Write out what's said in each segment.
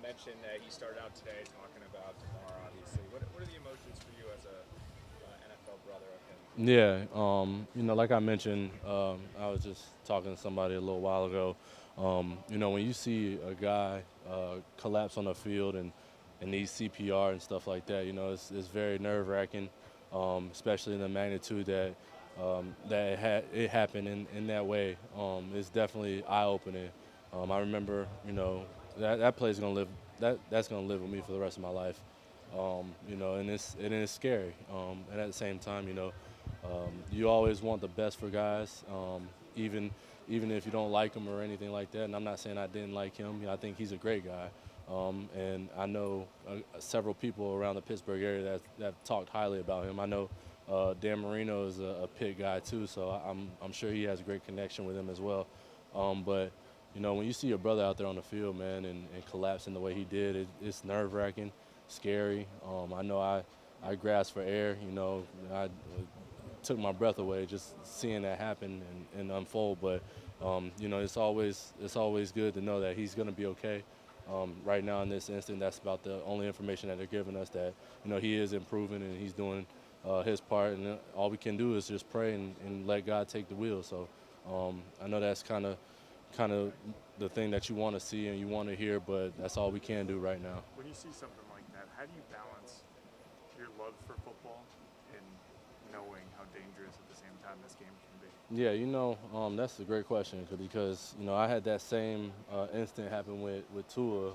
mentioned that he started out today talking about tomorrow. Obviously, what are the emotions for you as a NFL brother of him? Yeah, like I mentioned, I was just talking to somebody a little while ago. When you see a guy collapse on the field and needs CPR and stuff like that, it's very nerve-wracking, especially in the magnitude that it happened in that way. It's definitely eye-opening. I remember, that play's gonna live. That's gonna live with me for the rest of my life. And it's scary. And at the same time, you always want the best for guys, even even if you don't like him or anything like that. And I'm not saying I didn't like him. I think he's a great guy. And I know several people around the Pittsburgh area that have talked highly about him. I know Dan Marino is a Pitt guy too, so I'm sure he has a great connection with him as well. But when you see your brother out there on the field, man, and collapsing the way he did, it's nerve-wracking, scary. I know I grasped for air. I took my breath away just seeing that happen and unfold. But it's always good to know that he's going to be okay. Right now in this instant, that's about the only information that they're giving us, that he is improving and he's doing his part, and all we can do is just pray and let God take the wheel. So I know that's kind of the thing that you want to see and you want to hear, but that's all we can do right now. When you see something like that, how do you balance your love for football and knowing how dangerous at the same time this game can be? Yeah, that's a great question because I had that same instant happen with Tua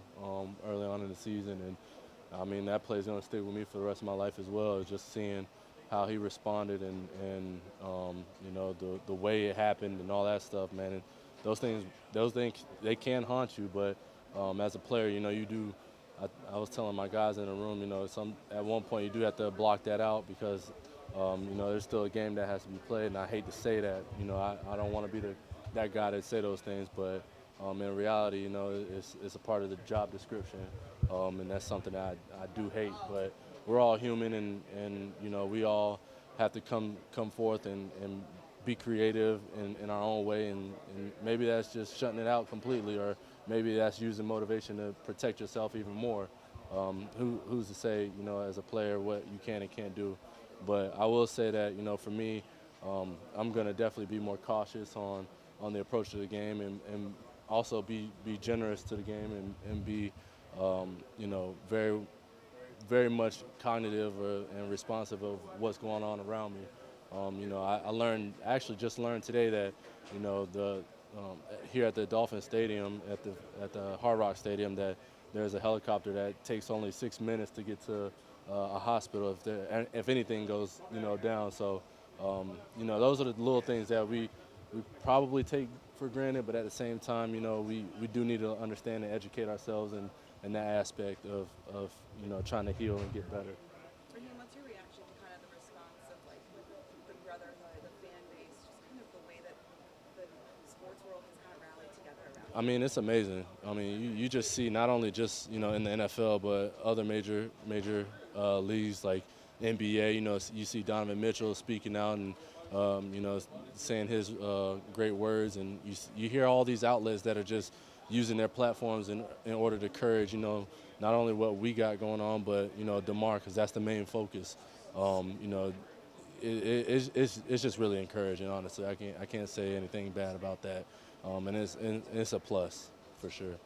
early on in the season, and I mean that play's gonna stick with me for the rest of my life as well. Is just seeing how he responded and the way it happened and all that stuff, man. And those things they can haunt you, but as a player, you do. I was telling my guys in the room, at one point you do have to block that out because there's still a game that has to be played, and I hate to say that. I don't want to be that guy that say those things, but in reality, it's a part of the job description, and that's something that I do hate. But we're all human, and we all have to come forth and be creative in our own way, and maybe that's just shutting it out completely, or maybe that's using motivation to protect yourself even more. Who's to say, as a player, what you can and can't do? But I will say that, for me, I'm going to definitely be more cautious on the approach to the game, and also be generous to the game, and be, very, very much cognitive and responsive of what's going on around me. I actually just learned today that, the here at the Dolphins Stadium, at the Hard Rock Stadium, that there's a helicopter that takes only 6 minutes to get to a hospital if anything goes down. So those are the little things that we probably take for granted, but at the same time, we do need to understand and educate ourselves in that aspect of trying to heal and get better. Raheem, what's your reaction to kind of the response of like the brotherhood, the fan base, just kind of the way that the sports world has kind of rallied together around I him? mean, it's amazing. I mean, you just see not only just in the NFL, but other major leagues like NBA. You see Donovan Mitchell speaking out and saying his great words, and you hear all these outlets that are just using their platforms in order to encourage not only what we got going on, but DeMar, because that's the main focus. It's just really encouraging. Honestly, I can't say anything bad about that, and it's a plus for sure.